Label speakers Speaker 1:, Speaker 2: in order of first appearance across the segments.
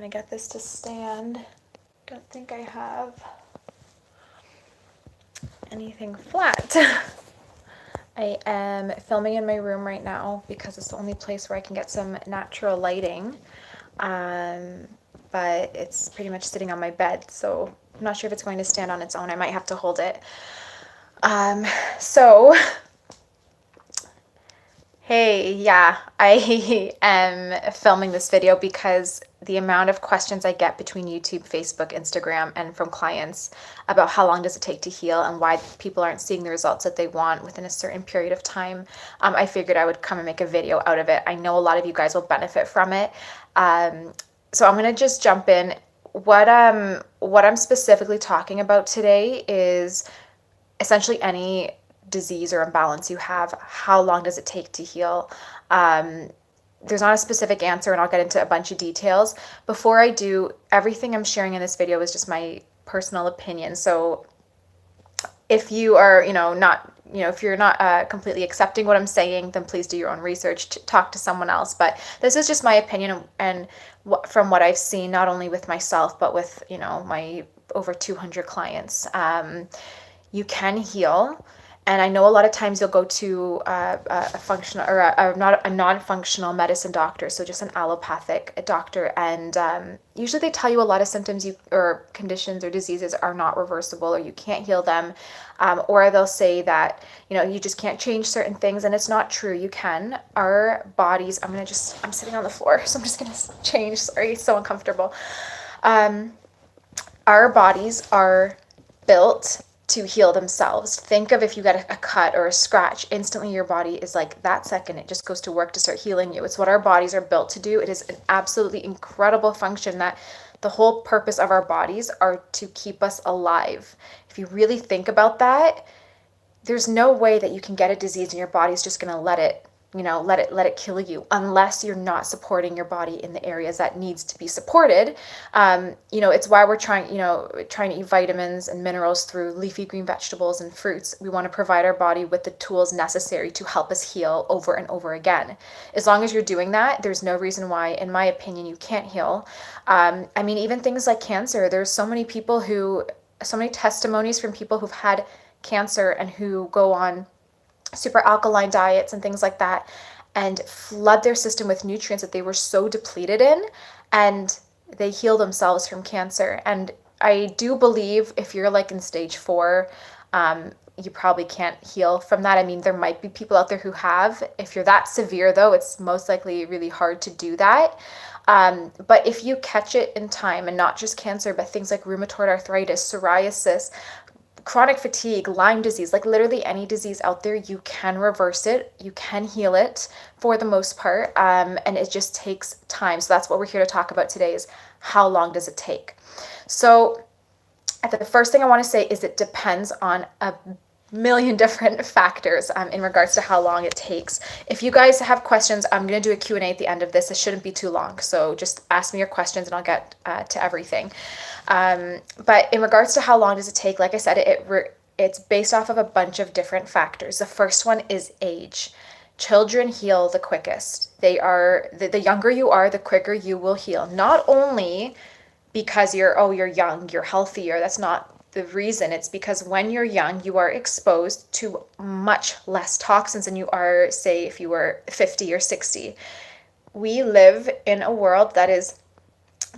Speaker 1: trying to get this to stand. Don't think I have anything flat. I am filming in my room right now because it's the only place where I can get some natural lighting. But it's pretty much sitting on my bed, so I'm not sure if it's going to stand on its own. I might have to hold it. So hey, yeah, I am filming this video because the amount of questions I get between YouTube, Facebook, Instagram, and from clients about how long does it take to heal and why people aren't seeing the results that they want within a certain period of time, I figured I would come and make a video out of it. I know a lot of you guys will benefit from it. So I'm gonna just jump in. What I'm specifically talking about today is essentially any disease or imbalance you have. How long does it take to heal? There's not a specific answer, and I'll get into a bunch of details. Before I do, everything I'm sharing in this video is just my personal opinion. So if you are, if you're not completely accepting what I'm saying, then please do your own research, talk to someone else. But this is just my opinion and from what I've seen, not only with myself, but with, my over 200 clients. You can heal. And I know a lot of times you'll go to a functional or a non-functional medicine doctor, so just an allopathic doctor, and usually they tell you a lot of symptoms or conditions or diseases are not reversible or you can't heal them, or they'll say that you just can't change certain things, and it's not true. You can. Our bodies. I'm sitting on the floor, so I'm just gonna change. Sorry, it's so uncomfortable. Our bodies are built to heal themselves. Think of if you get a cut or a scratch, instantly your body is like, that second it just goes to work to start healing you. It's what our bodies are built to do. It is an absolutely incredible function that the whole purpose of our bodies are to keep us alive. If you really think about that, there's no way that you can get a disease and your body's just going to let it kill you, unless you're not supporting your body in the areas that needs to be supported. It's why we're trying to eat vitamins and minerals through leafy green vegetables and fruits. We want to provide our body with the tools necessary to help us heal over and over again. As long as you're doing that, there's no reason why, in my opinion, you can't heal. Even things like cancer, there's so many testimonies from people who've had cancer and who go on super alkaline diets and things like that and flood their system with nutrients that they were so depleted in, and they heal themselves from cancer. And I do believe if you're like in stage 4, you probably can't heal from that. I mean, there might be people out there who have. If you're that severe though, it's most likely really hard to do that. But if you catch it in time, and not just cancer, but things like rheumatoid arthritis, psoriasis, chronic fatigue, Lyme disease, like literally any disease out there, you can reverse it, you can heal it for the most part, and it just takes time. So that's what we're here to talk about today, is how long does it take? So the first thing I want to say is it depends on a million different factors in regards to how long it takes. If you guys have questions, I'm going to do a Q&A at the end of this. It shouldn't be too long, so just ask me your questions and I'll get to everything. But in regards to how long does it take, like I said, it's based off of a bunch of different factors. The first one is age. Children heal the quickest. The younger you are, the quicker you will heal. Not only because you're young, you're healthier. That's not the reason. It's because when you're young, you are exposed to much less toxins than you are, say, if you were 50 or 60. We live in a world that is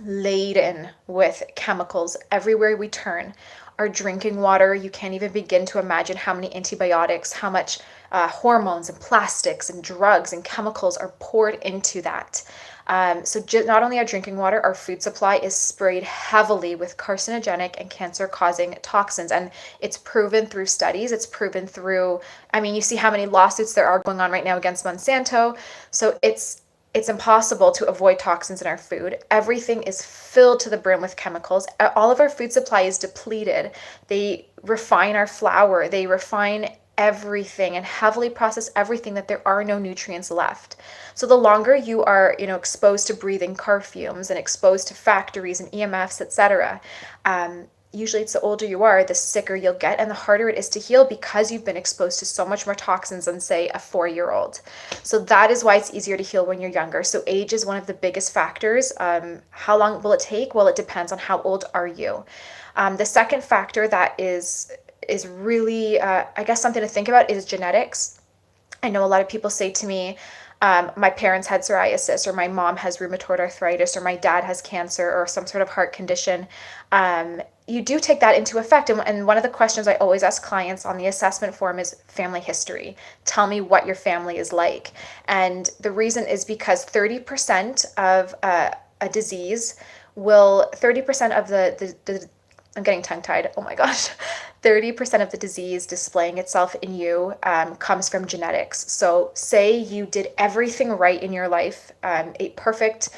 Speaker 1: laden with chemicals everywhere we turn. Our drinking water, you can't even begin to imagine how many antibiotics, how much hormones and plastics and drugs and chemicals are poured into that. Not only our drinking water, our food supply is sprayed heavily with carcinogenic and cancer-causing toxins. And it's proven through studies. It's proven through, you see how many lawsuits there are going on right now against Monsanto. So it's impossible to avoid toxins in our food. Everything is filled to the brim with chemicals. All of our food supply is depleted. They refine our flour. They refine everything and heavily process everything that there are no nutrients left. So the longer you are, exposed to breathing car fumes and exposed to factories and EMFs, etc., usually it's the older you are, the sicker you'll get and the harder it is to heal because you've been exposed to so much more toxins than, say, a 4-year-old. So that is why it's easier to heal when you're younger. So age is one of the biggest factors. How long will it take? Well, it depends on how old are you. The second factor that is really, I guess, something to think about is genetics. I know a lot of people say to me, my parents had psoriasis, or my mom has rheumatoid arthritis, or my dad has cancer, or some sort of heart condition. You do take that into effect. And one of the questions I always ask clients on the assessment form is family history. Tell me what your family is like. And the reason is because 30% of a disease will, 30% of the I'm getting tongue-tied. Oh my gosh. 30% of the disease displaying itself in you comes from genetics. So say you did everything right in your life, ate perfect,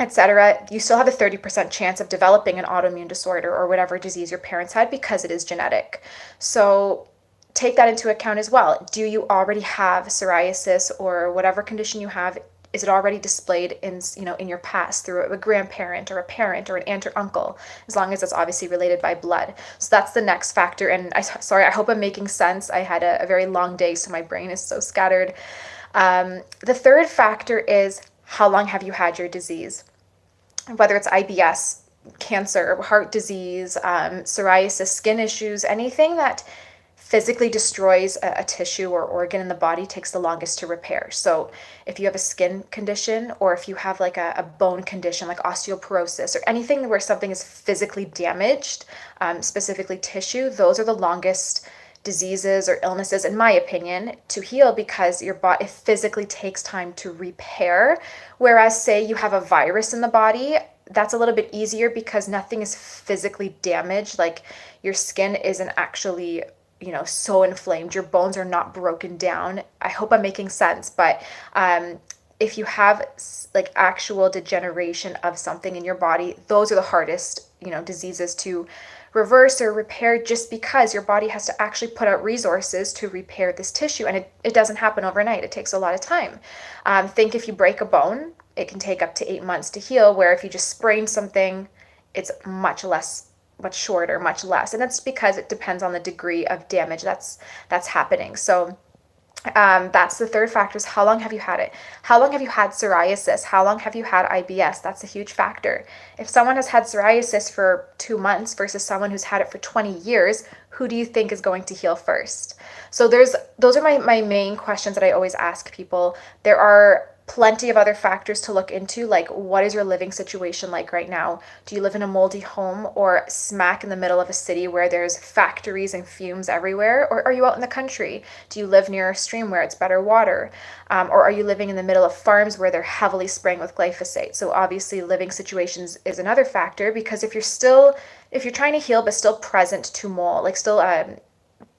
Speaker 1: etc., you still have a 30% chance of developing an autoimmune disorder or whatever disease your parents had because it is genetic. So take that into account as well. Do you already have psoriasis or whatever condition you have? Is it already displayed in your past through a grandparent or a parent or an aunt or uncle, as long as it's obviously related by blood? So that's the next factor. And I hope I'm making sense. I had a very long day, so my brain is so scattered. The third factor is, how long have you had your disease? Whether it's IBS, cancer, heart disease, psoriasis, skin issues, anything that physically destroys a tissue or organ in the body takes the longest to repair. So if you have a skin condition, or if you have like a bone condition like osteoporosis, or anything where something is physically damaged, specifically tissue, those are the longest diseases or illnesses, in my opinion, to heal, because your body, it physically takes time to repair. Whereas say you have a virus in the body, that's a little bit easier because nothing is physically damaged. Like your skin isn't actually so inflamed, your bones are not broken down. I hope I'm making sense. But if you have like actual degeneration of something in your body, those are the hardest diseases to reverse or repair, just because your body has to actually put out resources to repair this tissue, and it doesn't happen overnight. It takes a lot of time. Think if you break a bone, it can take up to 8 months to heal, where if you just sprain something, it's much shorter, much less. And that's because it depends on the degree of damage that's happening. So that's the third factor, is how long have you had it? How long have you had psoriasis? How long have you had IBS? That's a huge factor. If someone has had psoriasis for 2 months versus someone who's had it for 20 years, who do you think is going to heal first? So those are my main questions that I always ask people. There are plenty of other factors to look into, like what is your living situation like right now? Do you live in a moldy home or smack in the middle of a city where there's factories and fumes everywhere? Or are you out in the country? Do you live near a stream where it's better water? Or are you living in the middle of farms where they're heavily spraying with glyphosate? So obviously living situations is another factor, because if you're trying to heal but still present to mold, like still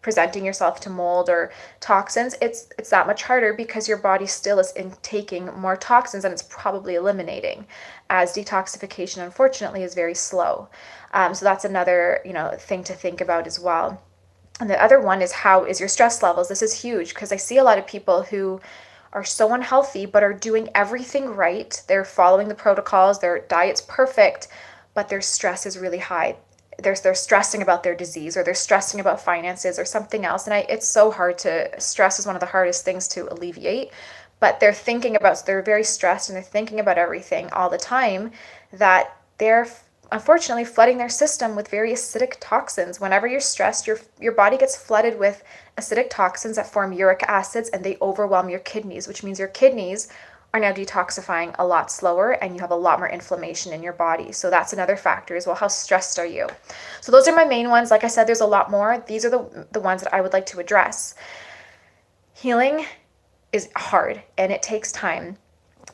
Speaker 1: presenting yourself to mold or toxins, it's that much harder, because your body still is taking more toxins than it's probably eliminating, as detoxification unfortunately is very slow. So that's another thing to think about as well. And the other one is, how is your stress levels? This is huge, because I see a lot of people who are so unhealthy but are doing everything right. They're following the protocols, their diet's perfect, but their stress is really high. They're stressing about their disease, or they're stressing about finances or something else. And it's so hard stress is one of the hardest things to alleviate. But they're very stressed, and they're thinking about everything all the time, that they're unfortunately flooding their system with very acidic toxins. Whenever you're stressed, your body gets flooded with acidic toxins that form uric acids, and they overwhelm your kidneys, which means your kidneys are now detoxifying a lot slower, and you have a lot more inflammation in your body. So that's another factor as well. How stressed are you? So those are my main ones. Like I said, there's a lot more. These are the ones that I would like to address. Healing is hard, and it takes time,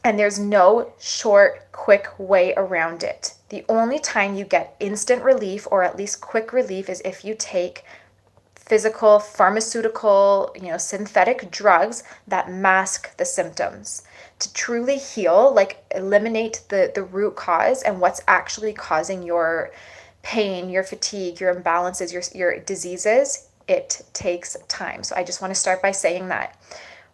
Speaker 1: and there's no short, quick way around it. The only time you get instant relief, or at least quick relief, is if you take physical, pharmaceutical, synthetic drugs that mask the symptoms. To truly heal, like eliminate the root cause and what's actually causing your pain, your fatigue, your imbalances, your diseases, it takes time. So I just want to start by saying that.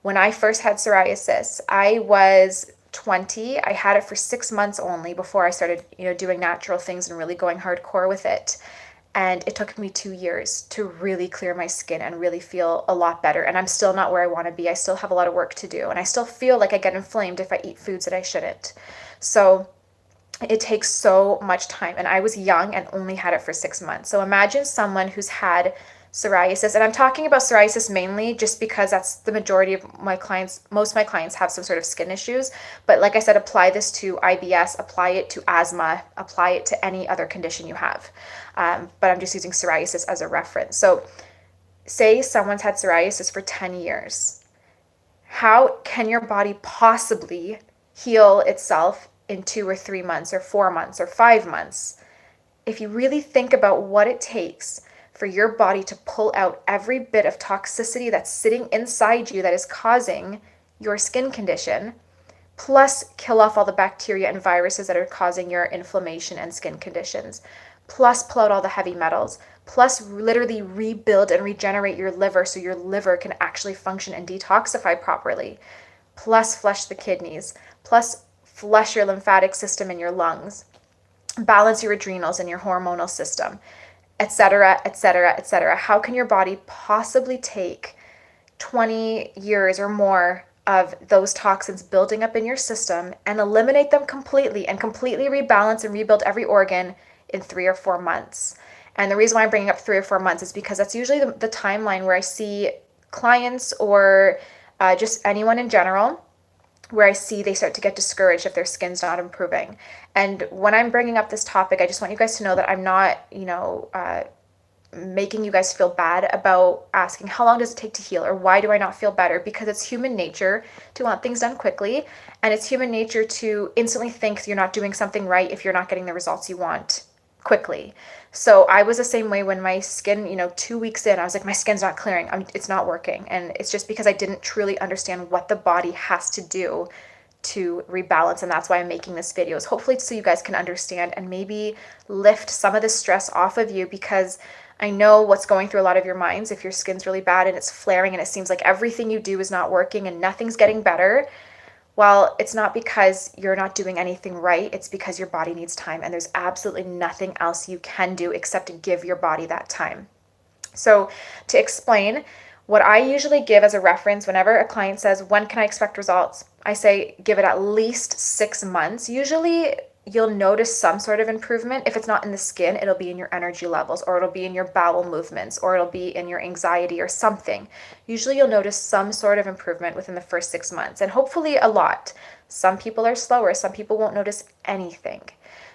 Speaker 1: When I first had psoriasis, I was 20. I had it for 6 months only before I started, doing natural things and really going hardcore with it. And it took me 2 years to really clear my skin and really feel a lot better. And I'm still not where I want to be. I still have a lot of work to do. And I still feel like I get inflamed if I eat foods that I shouldn't. So it takes so much time. And I was young and only had it for 6 months. So imagine someone who's had psoriasis. And I'm talking about psoriasis mainly just because that's the majority of my clients. Most of my clients have some sort of skin issues. But like I said, apply this to IBS, apply it to asthma, apply it to any other condition you have. But I'm just using psoriasis as a reference. So say someone's had psoriasis for 10 years. How can your body possibly heal itself in 2 or 3 months or 4 months or 5 months? If you really think about what it takes for your body to pull out every bit of toxicity that's sitting inside you that is causing your skin condition, plus kill off all the bacteria and viruses that are causing your inflammation and skin conditions, plus pull out all the heavy metals, plus literally rebuild and regenerate your liver so your liver can actually function and detoxify properly, plus flush the kidneys, plus flush your lymphatic system and your lungs, balance your adrenals and your hormonal system, etc., etc., etc. How can your body possibly take 20 years or more of those toxins building up in your system and eliminate them completely and completely rebalance and rebuild every organ in 3 or 4 months? And the reason why I'm bringing up 3 or 4 months is because that's usually the timeline where I see clients or just anyone in general, where I see they start to get discouraged if their skin's not improving. And when I'm bringing up this topic, I just want you guys to know that I'm not, making you guys feel bad about asking how long does it take to heal or why do I not feel better, because it's human nature to want things done quickly, and it's human nature to instantly think you're not doing something right if you're not getting the results you want quickly. So I was the same way when my skin, 2 weeks in, I was like, my skin's not clearing. It's not working. And it's just because I didn't truly understand what the body has to do to rebalance. And that's why I'm making this video, is hopefully so you guys can understand and maybe lift some of the stress off of you, because I know what's going through a lot of your minds. If your skin's really bad and it's flaring and it seems like everything you do is not working and nothing's getting better, well, it's not because you're not doing anything right. It's because your body needs time, and there's absolutely nothing else you can do except to give your body that time. So to explain, what I usually give as a reference whenever a client says, when can I expect results? I say, give it at least 6 months. Usually you'll notice some sort of improvement. If it's not in the skin, it'll be in your energy levels, or it'll be in your bowel movements, or it'll be in your anxiety or something. Usually you'll notice some sort of improvement within the first 6 months, and hopefully a lot. Some people are slower. Some people won't notice anything.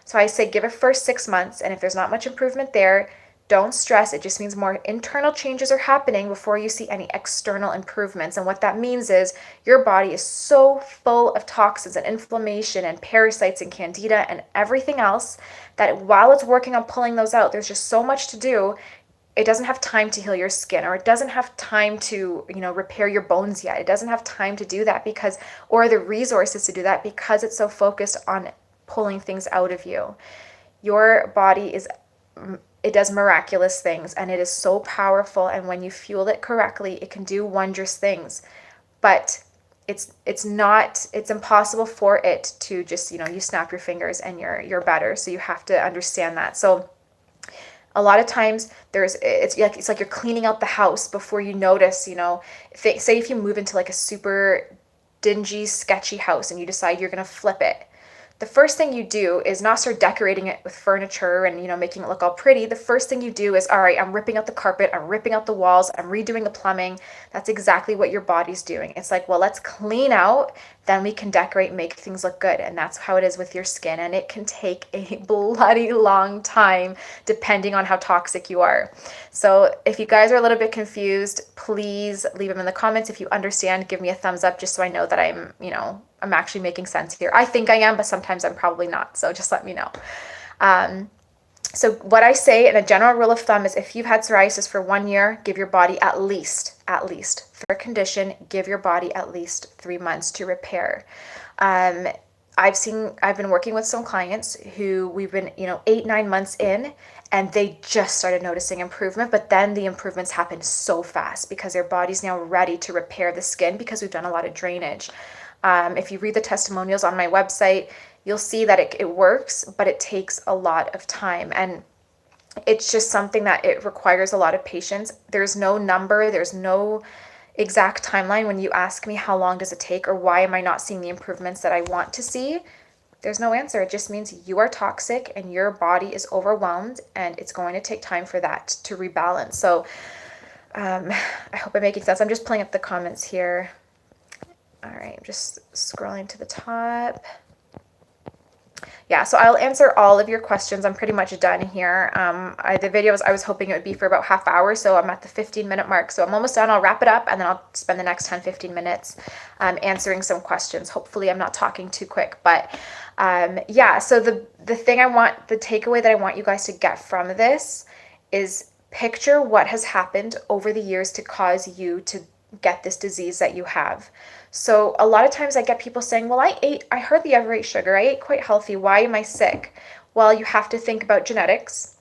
Speaker 1: So I say give it first 6 months, and if there's not much improvement there, don't stress. It just means more internal changes are happening before you see any external improvements. And what that means is your body is so full of toxins and inflammation and parasites and candida and everything else that while it's working on pulling those out, there's just so much to do. It doesn't have time to heal your skin, or it doesn't have time to, repair your bones yet. It doesn't have time to do that or the resources to do that, because it's so focused on pulling things out of you. Your body it does miraculous things, and it is so powerful, and when you fuel it correctly, it can do wondrous things. But it's impossible for it to just, you snap your fingers and you're better. So you have to understand that. So a lot of times it's like you're cleaning out the house before you notice, say if you move into like a super dingy, sketchy house and you decide you're going to flip it. The first thing you do is not start decorating it with furniture and, making it look all pretty. The first thing you do is, all right, I'm ripping out the carpet, I'm ripping out the walls, I'm redoing the plumbing. That's exactly what your body's doing. It's like, well, let's clean out, then we can decorate, make things look good. And that's how it is with your skin. And it can take a bloody long time depending on how toxic you are. So if you guys are a little bit confused, please leave them in the comments. If you understand, give me a thumbs up just so I know that I'm actually making sense here. I think I am, but sometimes I'm probably not. So just let me know. So what I say in a general rule of thumb is, if you've had psoriasis for 1 year, give your body at least for a condition, give your body at least 3 months to repair. I've been working with some clients who we've been, 8-9 months in, and they just started noticing improvement, but then the improvements happen so fast because their body's now ready to repair the skin because we've done a lot of drainage. If you read the testimonials on my website, you'll see that it works, but it takes a lot of time. And It's just something that it requires a lot of patience. There's no number, there's no exact timeline when you ask me how long does it take or why am I not seeing the improvements that I want to see. There's no answer. It just means you are toxic and your body is overwhelmed, and it's going to take time for that to rebalance. So I hope I'm making sense. I'm just pulling up the comments here. All right, I'm just scrolling to the top. Yeah, so I'll answer all of your questions. I'm pretty much done here. The videos, I was hoping it would be for about half hour, so I'm at the 15-minute mark. So I'm almost done. I'll wrap it up, and then I'll spend the next 10, 15 minutes answering some questions. Hopefully I'm not talking too quick. But yeah, so the takeaway that I want you guys to get from this is picture what has happened over the years to cause you to get this disease that you have. So a lot of times I get people saying, well, I hardly ever ate sugar. I ate quite healthy. Why am I sick? Well, you have to think about genetics.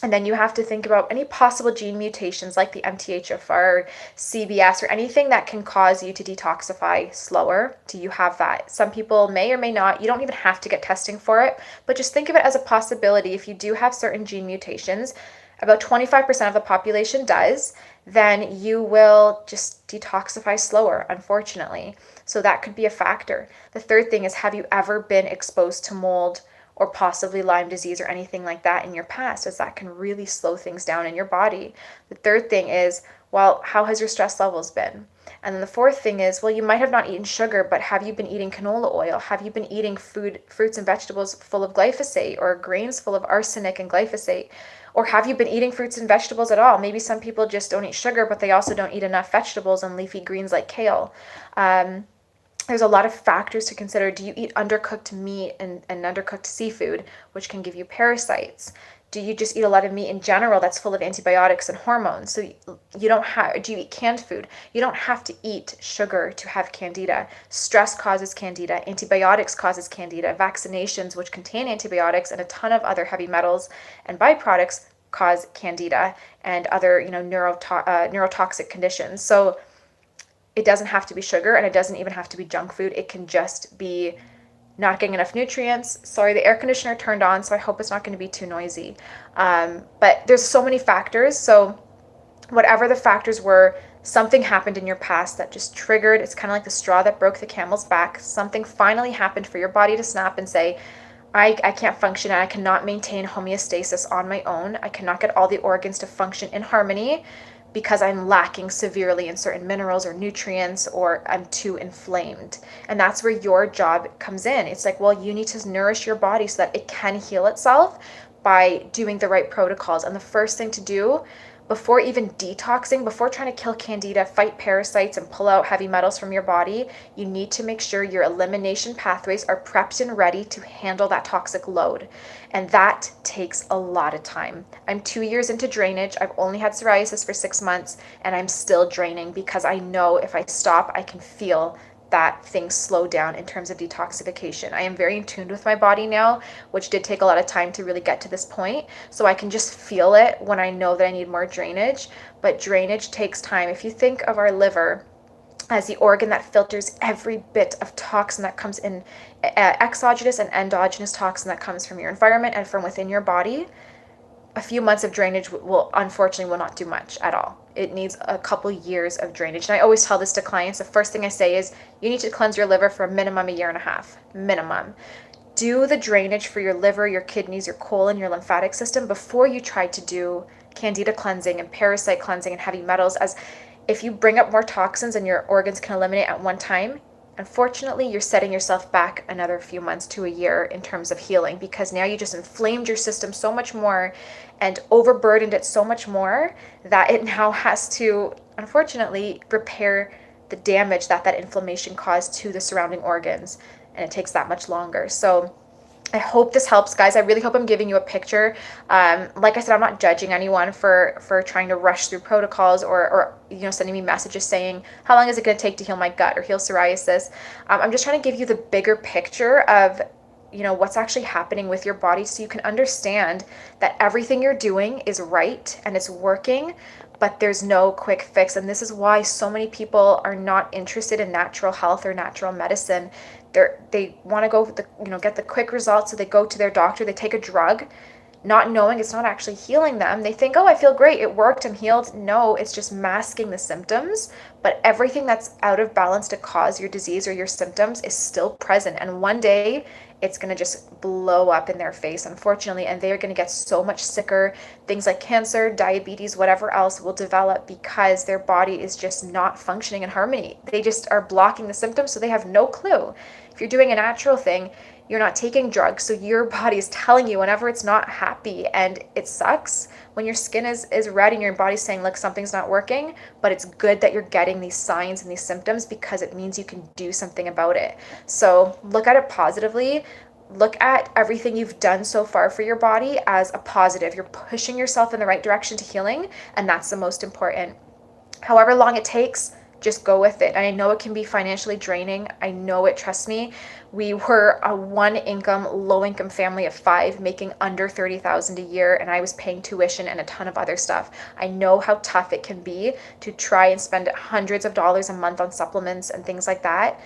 Speaker 1: And then you have to think about any possible gene mutations like the MTHFR, CBS, or anything that can cause you to detoxify slower. Do you have that? Some people may or may not. You don't even have to get testing for it, but just think of it as a possibility. If you do have certain gene mutations, about 25% of the population does, then you will just detoxify slower, unfortunately. So that could be a factor. The third thing is, have you ever been exposed to mold or possibly Lyme disease or anything like that in your past, as that can really slow things down in your body. The third thing is, well, how has your stress levels been? And then the fourth thing is, well, you might have not eaten sugar, but have you been eating canola oil? Have you been eating fruits and vegetables full of glyphosate, or grains full of arsenic and glyphosate? Or have you been eating fruits and vegetables at all? Maybe some people just don't eat sugar, but they also don't eat enough vegetables and leafy greens like kale. There's a lot of factors to consider. Do you eat undercooked meat and undercooked seafood, which can give you parasites? Do you just eat a lot of meat in general that's full of antibiotics and hormones? So you don't have, do you eat canned food? You don't have to eat sugar to have candida. Stress causes candida. Antibiotics causes candida. Vaccinations, which contain antibiotics and a ton of other heavy metals and byproducts, cause candida and other, neurotoxic conditions. So it doesn't have to be sugar, and it doesn't even have to be junk food. It can just be not getting enough nutrients. Sorry, the air conditioner turned on, so I hope it's not going to be too noisy. But there's so many factors. So whatever the factors were, something happened in your past that just triggered. It's kind of like the straw that broke the camel's back. Something finally happened for your body to snap and say, I can't function, and I cannot maintain homeostasis on my own. I cannot get all the organs to function in harmony because I'm lacking severely in certain minerals or nutrients, or I'm too inflamed. And that's where your job comes in. It's like, well, you need to nourish your body so that it can heal itself by doing the right protocols. And the first thing to do before even detoxing, before trying to kill candida, fight parasites, and pull out heavy metals from your body, you need to make sure your elimination pathways are prepped and ready to handle that toxic load. And that takes a lot of time. I'm 2 years into drainage. I've only had psoriasis for 6 months, and I'm still draining because I know if I stop, I can feel that things slow down in terms of detoxification. I am very in tune with my body now, which did take a lot of time to really get to this point. So I can just feel it when I know that I need more drainage, but drainage takes time. If you think of our liver as the organ that filters every bit of toxin that comes in, exogenous and endogenous toxin that comes from your environment and from within your body, a few months of drainage will not do much at all. It needs a couple years of drainage. And I always tell this to clients. The first thing I say is you need to cleanse your liver for a minimum 1.5 years, minimum. Do the drainage for your liver, your kidneys, your colon, your lymphatic system before you try to do candida cleansing and parasite cleansing and heavy metals, as if you bring up more toxins than your organs can eliminate at one time, unfortunately, you're setting yourself back another few months to a year in terms of healing, because now you just inflamed your system so much more and overburdened it so much more that it now has to, unfortunately, repair the damage that inflammation caused to the surrounding organs. And it takes that much longer. So I hope this helps, guys. I really hope I'm giving you a picture. Like I said, I'm not judging anyone for trying to rush through protocols or sending me messages saying, how long is it going to take to heal my gut or heal psoriasis? I'm just trying to give you the bigger picture of what's actually happening with your body, so you can understand that everything you're doing is right and it's working, but there's no quick fix. And this is why so many people are not interested in natural health or natural medicine. They want to go get the quick results, so they go to their doctor, they take a drug. not knowing it's not actually healing them. They think, oh, I feel great, it worked, I'm healed. No, it's just masking the symptoms. But everything that's out of balance to cause your disease or your symptoms is still present. And one day it's going to just blow up in their face, unfortunately, and they're going to get so much sicker. Things like cancer, diabetes, whatever else will develop because their body is just not functioning in harmony. They just are blocking the symptoms, so they have no clue. If you're doing a natural thing, you're not taking drugs, so your body is telling you whenever it's not happy, and it sucks when your skin is red and your body's saying, look, something's not working. But it's good that you're getting these signs and these symptoms because it means you can do something about it. So look at it positively. Look at everything you've done so far for your body as a positive. You're pushing yourself in the right direction to healing, and that's the most important. However long it takes, just go with it. And I know it can be financially draining. I know it, trust me. We were a one income, low income family of 5 making under 30,000 a year, and I was paying tuition and a ton of other stuff. I know how tough it can be to try and spend hundreds of dollars a month on supplements and things like that,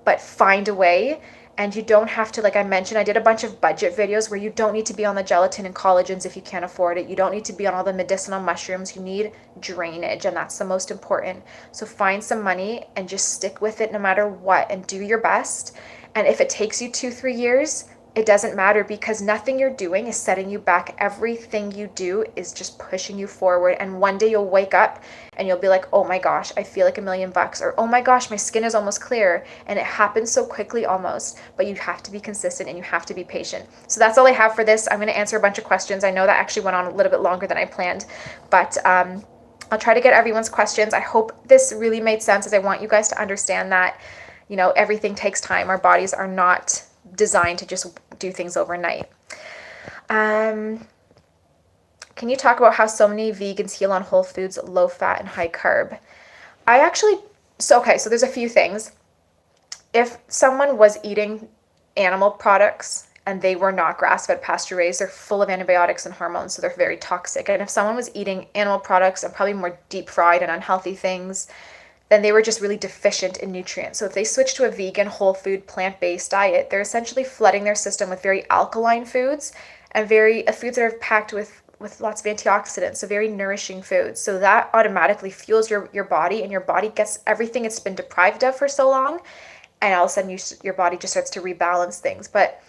Speaker 1: but find a way. And you don't have to, like I mentioned, I did a bunch of budget videos where you don't need to be on the gelatin and collagens if you can't afford it. You don't need to be on all the medicinal mushrooms. You need drainage, and that's the most important. So find some money and just stick with it no matter what and do your best. And if it takes you 2-3 years, it doesn't matter, because nothing you're doing is setting you back. Everything you do is just pushing you forward. And one day you'll wake up and you'll be like, oh my gosh, I feel like $1,000,000, or oh my gosh, my skin is almost clear. And it happens so quickly almost, but you have to be consistent and you have to be patient. So that's all I have for this. I'm going to answer a bunch of questions. I know that actually went on a little bit longer than I planned, but I'll try to get everyone's questions. I hope this really made sense, as I want you guys to understand that, you know, everything takes time. Our bodies are not designed to just do things overnight. Can you talk about how so many vegans heal on whole foods, low fat and high carb? So there's a few things. If someone was eating animal products and they were not grass-fed, pasture-raised, they're full of antibiotics and hormones, so they're very toxic. And if someone was eating animal products and probably more deep-fried and unhealthy things, then they were just really deficient in nutrients. So if they switch to a vegan, whole food, plant-based diet, they're essentially flooding their system with very alkaline foods and foods that are packed with lots of antioxidants, so very nourishing foods. So that automatically fuels your body, and your body gets everything it's been deprived of for so long, and all of a sudden your body just starts to rebalance things. But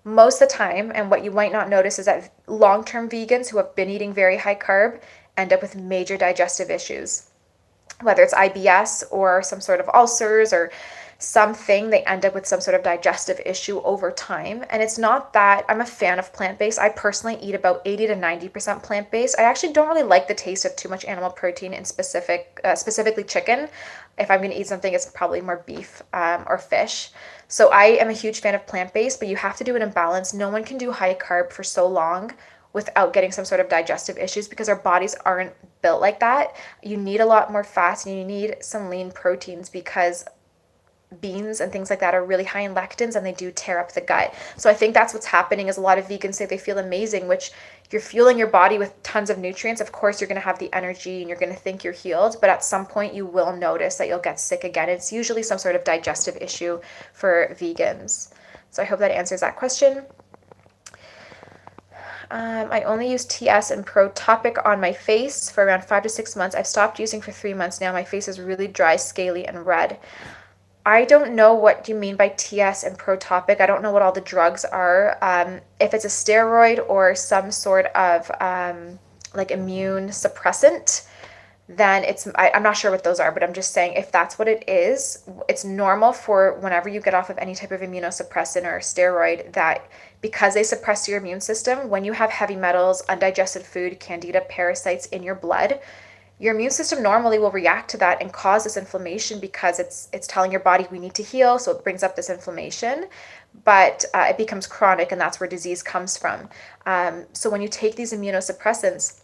Speaker 1: most of the time, and what you might not notice, is that long-term vegans who have been eating very high carb end up with major digestive issues. Whether it's IBS or some sort of ulcers or something, they end up with some sort of digestive issue over time. And it's not that I'm a fan of plant-based. I personally eat about 80 to 90% plant-based. I actually don't really like the taste of too much animal protein, in specifically chicken. If I'm going to eat something, it's probably more beef or fish. So I am a huge fan of plant-based, but you have to do it in balance. No one can do high carb for so long without getting some sort of digestive issues, because our bodies aren't built like that. You need a lot more fats and you need some lean proteins, because beans and things like that are really high in lectins and they do tear up the gut. So I think that's what's happening, is a lot of vegans say they feel amazing, which you're fueling your body with tons of nutrients. Of course, you're going to have the energy and you're going to think you're healed, but at some point you will notice that you'll get sick again. It's usually some sort of digestive issue for vegans. So I hope that answers that question. I only use TS and Pro Topic on my face for around 5 to 6 months. I've stopped using for 3 months now. My face is really dry, scaly, and red. I don't know what you mean by TS and Pro Topic. I don't know what all the drugs are. If it's a steroid or some sort of like immune suppressant, then I'm not sure what those are, but I'm just saying, if that's what it is, it's normal for whenever you get off of any type of immunosuppressant or steroid, that because they suppress your immune system, when you have heavy metals, undigested food, candida, parasites in your blood, your immune system normally will react to that and cause this inflammation, because it's telling your body we need to heal, so it brings up this inflammation, but it becomes chronic, and that's where disease comes from. So when you take these immunosuppressants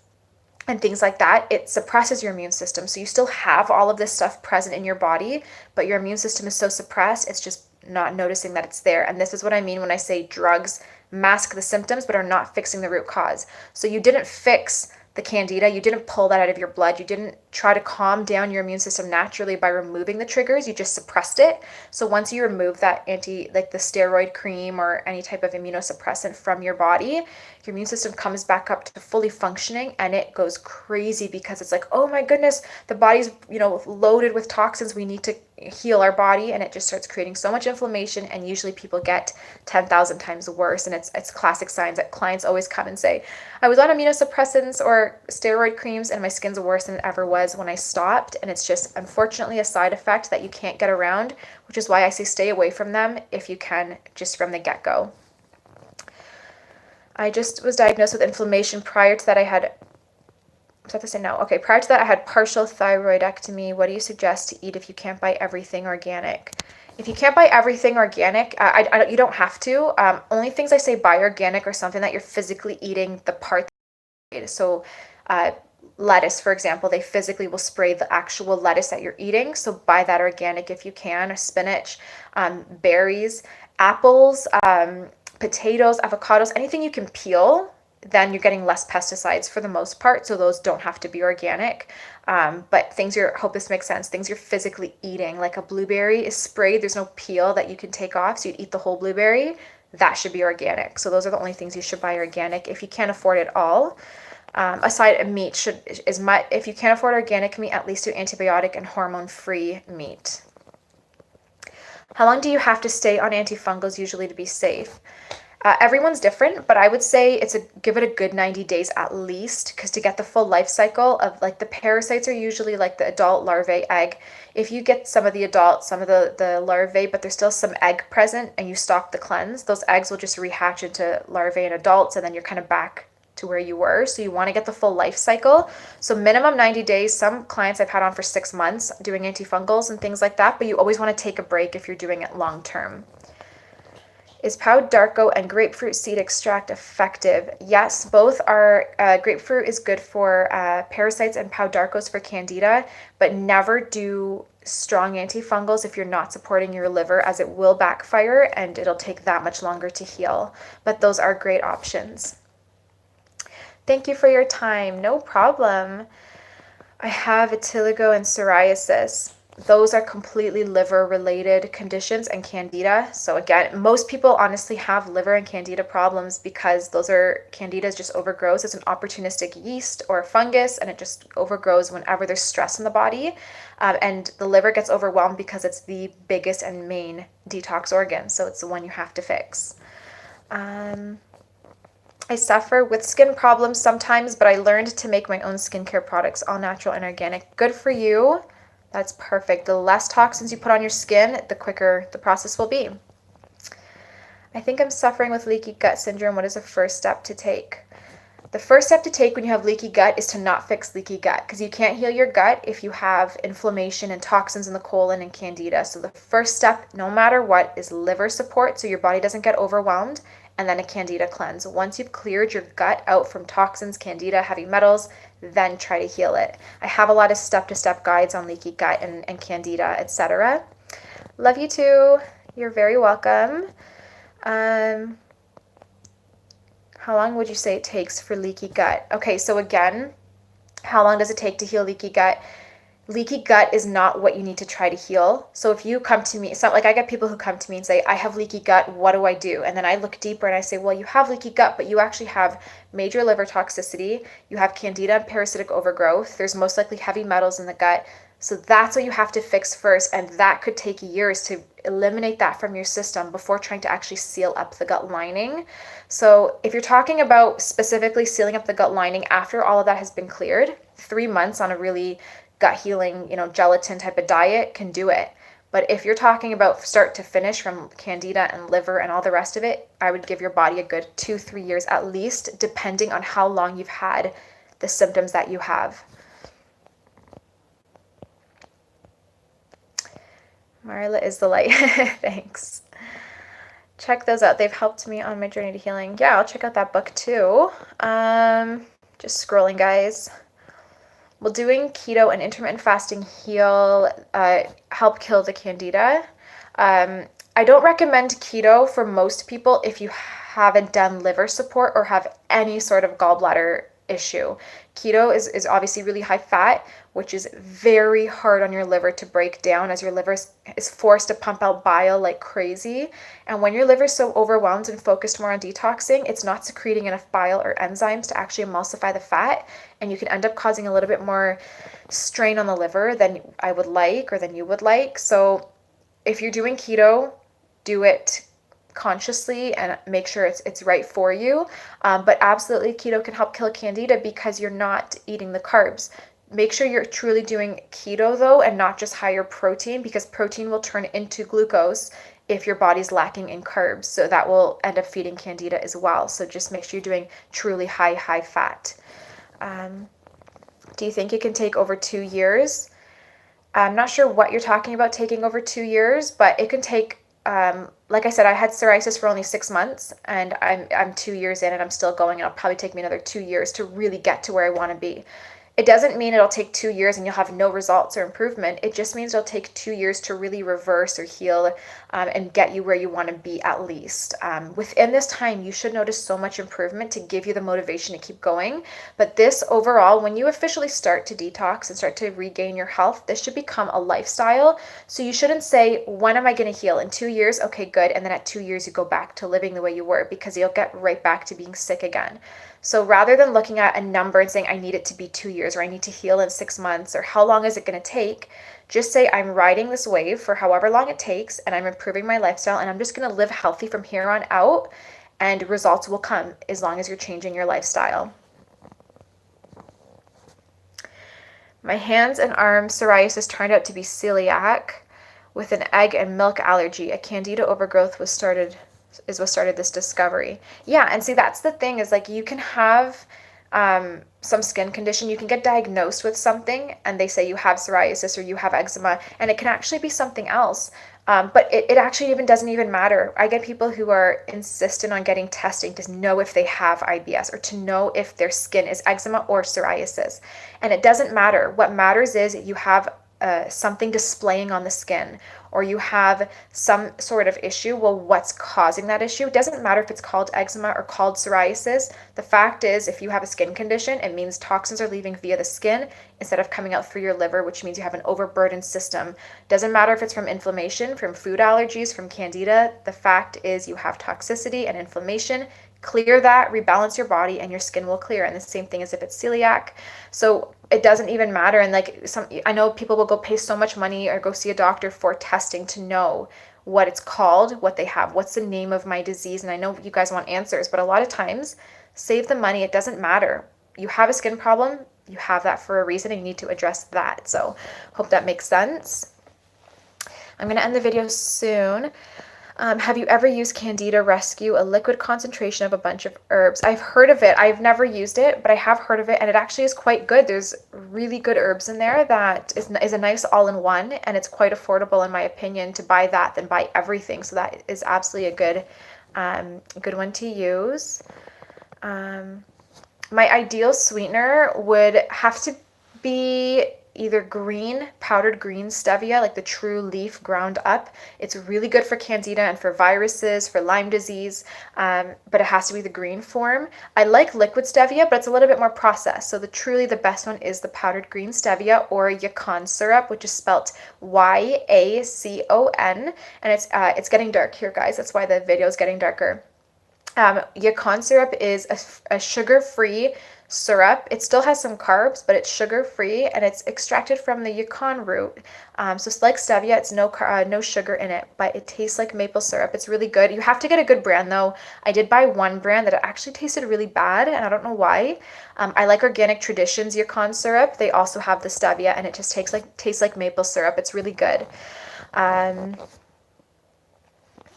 Speaker 1: and things like that, it suppresses your immune system. So you still have all of this stuff present in your body, but your immune system is so suppressed, it's just not noticing that it's there. And this is what I mean when I say drugs mask the symptoms but are not fixing the root cause. So you didn't fix the candida, you didn't pull that out of your blood. You didn't try to calm down your immune system naturally by removing the triggers. You just suppressed it. So once you remove that like the steroid cream or any type of immunosuppressant from your body, your immune system comes back up to fully functioning, and it goes crazy because it's like, oh my goodness, the body's, loaded with toxins. We need to heal our body, and it just starts creating so much inflammation, and usually people get 10,000 times worse. And it's classic signs that clients always come and say, I was on immunosuppressants or steroid creams and my skin's worse than it ever was when I stopped. And it's just unfortunately a side effect that you can't get around, which is why I say stay away from them if you can, just from the get-go. I just was diagnosed with inflammation. Prior to that, I had, was that to say no? Okay, prior to that, I had partial thyroidectomy. What do you suggest to eat if you can't buy everything organic? If you can't buy everything organic, you don't have to. Only things I say buy organic are something that you're physically eating the part. So lettuce, for example, they physically will spray the actual lettuce that you're eating. So buy that organic if you can, or spinach, berries, apples, potatoes, avocados, anything you can peel, then you're getting less pesticides for the most part. So those don't have to be organic. But things hope this makes sense, things you're physically eating, like a blueberry is sprayed, there's no peel that you can take off, so you'd eat the whole blueberry, that should be organic. So those are the only things you should buy organic if you can't afford it all. Aside of meat, if you can't afford organic meat, at least do antibiotic and hormone-free meat. How long do you have to stay on antifungals usually to be safe? Everyone's different, but I would say give it a good 90 days at least, because to get the full life cycle of, like, the parasites are usually like the adult, larvae, egg. If you get some of the adults, some of the larvae, but there's still some egg present, and you stop the cleanse, those eggs will just rehatch into larvae and adults, and then you're kind of back to where you were. So you want to get the full life cycle. So minimum 90 days. Some clients I've had on for 6 months doing antifungals and things like that, but you always want to take a break if you're doing it long term. Is Pau d'Arco and grapefruit seed extract effective? Yes, both are. Grapefruit is good for parasites, and Pau d'Arco is for candida, but never do strong antifungals if you're not supporting your liver, as it will backfire and it'll take that much longer to heal. But those are great options. Thank you for your time. No problem. I have vitiligo and psoriasis. Those are completely liver-related conditions, and candida. So again, most people honestly have liver and candida problems because candida just overgrows. It's an opportunistic yeast or a fungus, and it just overgrows whenever there's stress in the body. And the liver gets overwhelmed because it's the biggest and main detox organ. So it's the one you have to fix. I suffer with skin problems sometimes, but I learned to make my own skincare products, all natural and organic. Good for you. That's perfect. The less toxins you put on your skin, the quicker the process will be. I think I'm suffering with leaky gut syndrome. What is the first step to take? The first step to take when you have leaky gut is to not fix leaky gut, because you can't heal your gut if you have inflammation and toxins in the colon and candida. So the first step, no matter what, is liver support so your body doesn't get overwhelmed, and then a candida cleanse. Once you've cleared your gut out from toxins, candida, heavy metals, then try to heal it. I have a lot of step-to-step guides on leaky gut and candida, etc. Love you too. You're very welcome. How long would you say it takes for leaky gut? Okay, so again, how long does it take to heal leaky gut? Leaky gut is not what you need to try to heal. So if you come to me, it's not like I get people who come to me and say, I have leaky gut, what do I do? And then I look deeper and I say, well, you have leaky gut, but you actually have major liver toxicity. You have candida and parasitic overgrowth. There's most likely heavy metals in the gut. So that's what you have to fix first. And that could take years to eliminate that from your system before trying to actually seal up the gut lining. So if you're talking about specifically sealing up the gut lining after all of that has been cleared, 3 months on a really gut healing, gelatin type of diet can do it. But if you're talking about start to finish from candida and liver and all the rest of it, I would give your body a good 2-3 years at least, depending on how long you've had the symptoms that you have. Marla is the light. Thanks. Check those out. They've helped me on my journey to healing. Yeah, I'll check out that book too. Just scrolling, guys. Will doing keto and intermittent fasting help kill the candida? I don't recommend keto for most people if you haven't done liver support or have any sort of gallbladder issue. Keto is obviously really high fat, which is very hard on your liver to break down, as your liver is forced to pump out bile like crazy. And when your liver is so overwhelmed and focused more on detoxing, it's not secreting enough bile or enzymes to actually emulsify the fat, and you can end up causing a little bit more strain on the liver than I would like, or than you would like. So if you're doing keto, do it consciously and make sure it's right for you. But absolutely, keto can help kill candida because you're not eating the carbs. Make sure you're truly doing keto though, and not just higher protein, because protein will turn into glucose if your body's lacking in carbs. So that will end up feeding candida as well. So just make sure you're doing truly high fat. Do you think it can take over 2 years? I'm not sure what you're talking about taking over 2 years, but it can take, like I said, I had psoriasis for only 6 months, and I'm 2 years in and I'm still going. It'll probably take me another 2 years to really get to where I want to be. It doesn't mean it'll take 2 years and you'll have no results or improvement. It just means it'll take 2 years to really reverse or heal, and get you where you want to be at least. Within this time, you should notice so much improvement to give you the motivation to keep going. But this overall, when you officially start to detox and start to regain your health, this should become a lifestyle. So you shouldn't say, when am I going to heal? In 2 years? Okay, good. And then at 2 years, you go back to living the way you were, because you'll get right back to being sick again. So rather than looking at a number and saying, I need it to be 2 years, or I need to heal in 6 months, or how long is it going to take, just say, I'm riding this wave for however long it takes, and I'm improving my lifestyle, and I'm just going to live healthy from here on out, and results will come as long as you're changing your lifestyle. My hands and arms psoriasis turned out to be celiac with an egg and milk allergy. A candida overgrowth was started this discovery. Yeah, and see, that's the thing, is like, you can have some skin condition, you can get diagnosed with something and they say you have psoriasis or you have eczema, and it can actually be something else. But it actually even doesn't even matter. I get people who are insistent on getting testing to know if they have IBS, or to know if their skin is eczema or psoriasis. And it doesn't matter. What matters is you have something displaying on the skin, or you have some sort of issue. Well, what's causing that issue? It doesn't matter if it's called eczema or called psoriasis. The fact is, if you have a skin condition, it means toxins are leaving via the skin instead of coming out through your liver, which means you have an overburdened system. Doesn't matter if it's from inflammation, from food allergies, from candida. The fact is you have toxicity and inflammation. Clear that, rebalance your body, and your skin will clear. And the same thing as if it's celiac. So it doesn't even matter. And like, I know people will go pay so much money or go see a doctor for testing to know what it's called, what they have, what's the name of my disease. And I know you guys want answers, but a lot of times, save the money. It doesn't matter. You have a skin problem, you have that for a reason, and you need to address that. So hope that makes sense. I'm going to end the video soon. Have you ever used Candida Rescue, a liquid concentration of a bunch of herbs? I've heard of it. I've never used it, but I have heard of it, and it actually is quite good. There's really good herbs in there that is a nice all-in-one, and it's quite affordable, in my opinion, to buy that than buy everything. So that is absolutely a good one to use. My ideal sweetener would have to be either powdered green stevia, like the true leaf ground up. It's really good for candida and for viruses, for Lyme disease, but it has to be the green form. I like liquid stevia, but it's a little bit more processed. So the best one is the powdered green stevia, or yacon syrup, which is spelt YACON, and it's getting dark here, guys. That's why the video is getting darker. Yacon syrup is a sugar-free syrup. It still has some carbs, but it's sugar-free, and it's extracted from the yacon root. So it's like stevia. It's no sugar in it, but it tastes like maple syrup. It's really good. You have to get a good brand, though. I did buy one brand that actually tasted really bad, and I don't know why. I like Organic Traditions yacon syrup. They also have the stevia, and it just tastes like maple syrup. It's really good.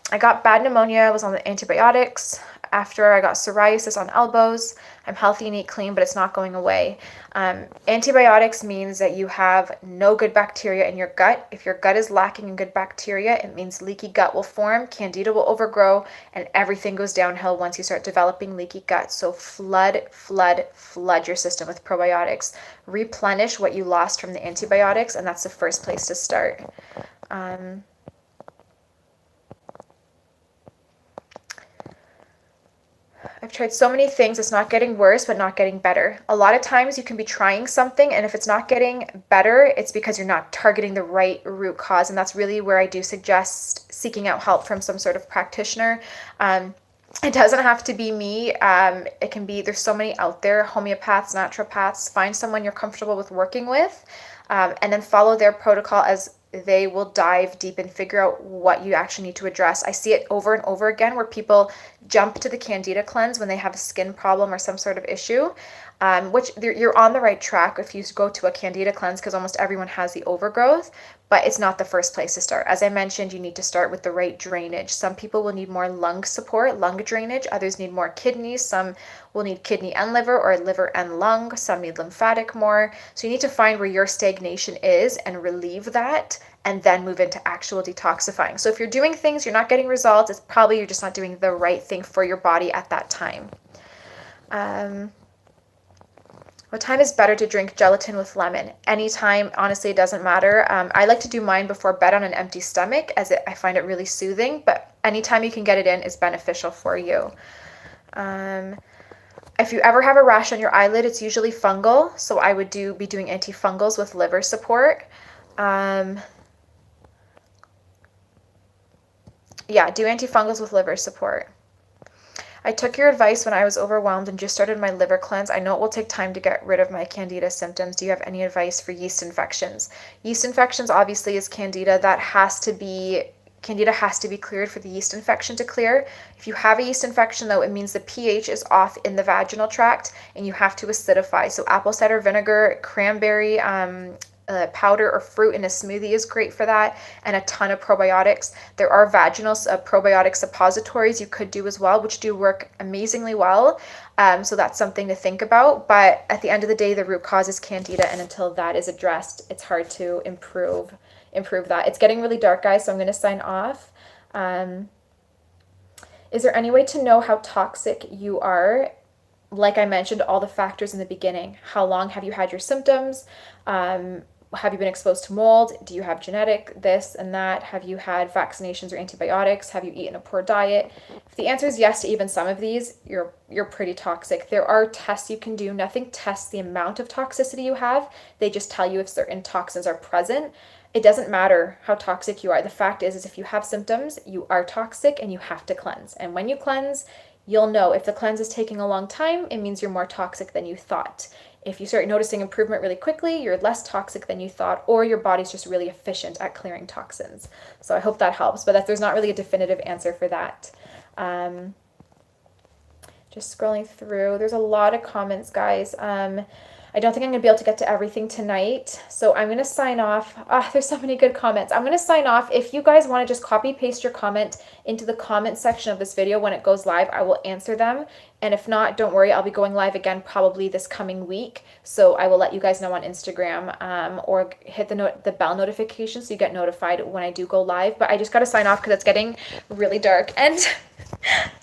Speaker 1: I got bad pneumonia. I was on the antibiotics. After, I got psoriasis on elbows. I'm healthy and eat clean, but it's not going away. Antibiotics means that you have no good bacteria in your gut. If your gut is lacking in good bacteria, it means leaky gut will form, candida will overgrow, and everything goes downhill once you start developing leaky gut. So flood your system with probiotics. Replenish what you lost from the antibiotics, and that's the first place to start. I've tried so many things. It's not getting worse, but not getting better. A lot of times you can be trying something, and if it's not getting better, it's because you're not targeting the right root cause. And that's really where I do suggest seeking out help from some sort of practitioner. It doesn't have to be me. It can be, there's so many out there, homeopaths, naturopaths. Find someone you're comfortable with working with, and then follow their protocol as they will dive deep and figure out what you actually need to address. I see it over and over again where people jump to the Candida cleanse when they have a skin problem or some sort of issue, which you're on the right track if you go to a Candida cleanse, because almost everyone has the overgrowth, but it's not the first place to start. As I mentioned, you need to start with the right drainage. Some people will need more lung support, lung drainage. Others need more kidneys. Some will need kidney and liver, or liver and lung. Some need lymphatic more. So you need to find where your stagnation is and relieve that, and then move into actual detoxifying. So if you're doing things, you're not getting results, it's probably you're just not doing the right thing for your body at that time. What time is better to drink gelatin with lemon? Anytime, honestly, it doesn't matter. I like to do mine before bed on an empty stomach, as I find it really soothing, but anytime you can get it in is beneficial for you. If you ever have a rash on your eyelid, it's usually fungal, so I would be doing antifungals with liver support. Yeah, do antifungals with liver support. I took your advice when I was overwhelmed and just started my liver cleanse. I know it will take time to get rid of my candida symptoms. Do you have any advice for yeast infections? Yeast infections obviously is candida. Candida has to be cleared for the yeast infection to clear. If you have a yeast infection, though, it means the pH is off in the vaginal tract and you have to acidify. So apple cider vinegar, cranberry, powder or fruit in a smoothie is great for that, and a ton of probiotics. There are vaginal probiotic suppositories you could do as well, which do work amazingly well. So that's something to think about. But at the end of the day, the root cause is candida, and until that is addressed, it's hard to improve that. It's getting really dark, guys, so I'm going to sign off. Is there any way to know how toxic you are? Like I mentioned, all the factors in the beginning. How long have you had your symptoms? Have you been exposed to mold? Do you have genetic this and that? Have you had vaccinations or antibiotics? Have you eaten a poor diet? If the answer is yes to even some of these, you're pretty toxic. There are tests you can do. Nothing tests the amount of toxicity you have. They just tell you if certain toxins are present. It doesn't matter how toxic you are. The fact is if you have symptoms, you are toxic and you have to cleanse. And when you cleanse, you'll know if the cleanse is taking a long time, it means you're more toxic than you thought. If you start noticing improvement really quickly, you're less toxic than you thought, or your body's just really efficient at clearing toxins. So I hope that helps, but there's not really a definitive answer for that. Just scrolling through, there's a lot of comments, guys. I don't think I'm going to be able to get to everything tonight, so I'm going to sign off. There's so many good comments. I'm going to sign off. If you guys want to just copy paste your comment into the comment section of this video when it goes live, I will answer them. And if not, don't worry, I'll be going live again probably this coming week. So I will let you guys know on Instagram, or hit the bell notification so you get notified when I do go live. But I just got to sign off because it's getting really dark and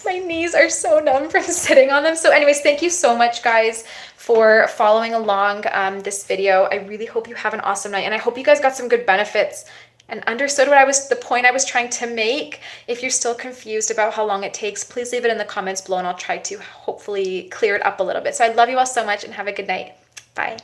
Speaker 1: my knees are so numb from sitting on them. So anyways, thank you so much, guys, for following along this video. I really hope you have an awesome night, and I hope you guys got some good benefits and understood the point I was trying to make. If you're still confused about how long it takes, please leave it in the comments below and I'll try to hopefully clear it up a little bit. So I love you all so much and have a good night. Bye.